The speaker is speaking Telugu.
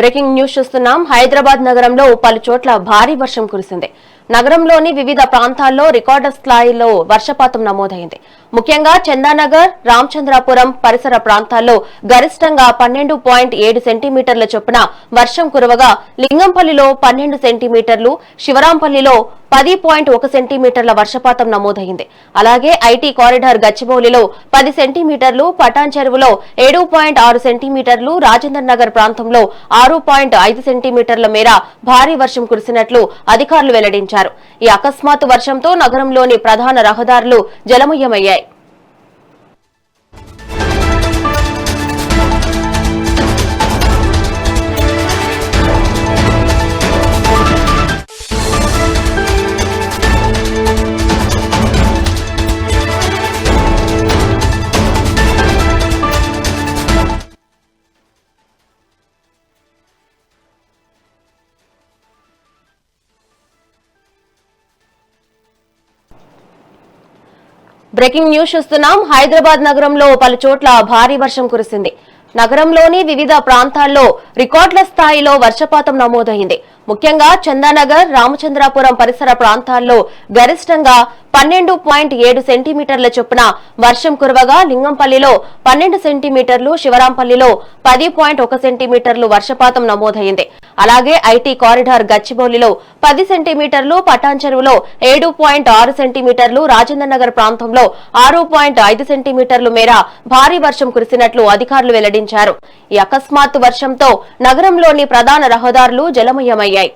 బ్రేకింగ్ న్యూస్ చూస్తున్నాం. హైదరాబాద్ నగరంలో పలు చోట్ల భారీ వర్షం కురిసింది. నగరంలోని వివిధ ప్రాంతాల్లో రికార్డు స్థాయిలో వర్షపాతం నమోదైంది. ముఖ్యంగా చందానగర్, రామచంద్రాపురం పరిసర ప్రాంతాల్లో గరిష్టంగా 12.7 సెంటీమీటర్ల చొప్పున వర్షం కురవగా లింగంపల్లిలో 12 సెంటీమీటర్లు, శివరాంపల్లిలో 10.1 సెంటీమీటర్ల వర్షపాతం నమోదైంది. అలాగే ఐటీ కారిడార్ గచ్చిబౌలిలో 10 సెంటీమీటర్లు, పటాన్ చెరువులో 7.6 సెంటీమీటర్లు, రాజేంద్ర నగర్ ప్రాంతంలో 6.5 సెంటీమీటర్ల మేర భారీ వర్షం కురిసినట్లు అధికారులు వెల్లడించారు. ఈ అకస్మాత్తు వర్షంతో నగరంలోని ప్రధాన రహదారులు జలమయమయ్యాయి. బ్రేకింగ్ న్యూస్ చూస్తున్నాం. హైదరాబాద్ నగరంలో పలు చోట్ల భారీ వర్షం కురిసింది. నగరంలోని వివిధ ప్రాంతాల్లో రికార్డుల స్థాయిలో వర్షపాతం నమోదైంది. ముఖ్యంగా చందానగర్, రామచంద్రాపురం పరిసర ప్రాంతాల్లో గరిష్టంగా 12.7 సెంటీమీటర్ల చొప్పున వర్షం కురవగా లింగంపల్లిలో 12 సెంటీమీటర్లు, శివరాంపల్లిలో 10.1 సెంటీమీటర్లు వర్షపాతం నమోదైంది. అలాగే ఐటీ కారిడార్ గచ్చిబౌలిలో 10 సెంటీమీటర్లు, పటాన్ చెరువులో 7.6 సెంటీమీటర్లు, రాజేంద్ర నగర్ ప్రాంతంలో 6.5 సెంటీమీటర్లు మేర భారీ వర్షం కురిసినట్లు అధికారులు వెల్లడించారు. ఈ అకస్మాత్తు వర్షంతో నగరంలోని ప్రధాన రహదారులు జలమయమయ్యాయి.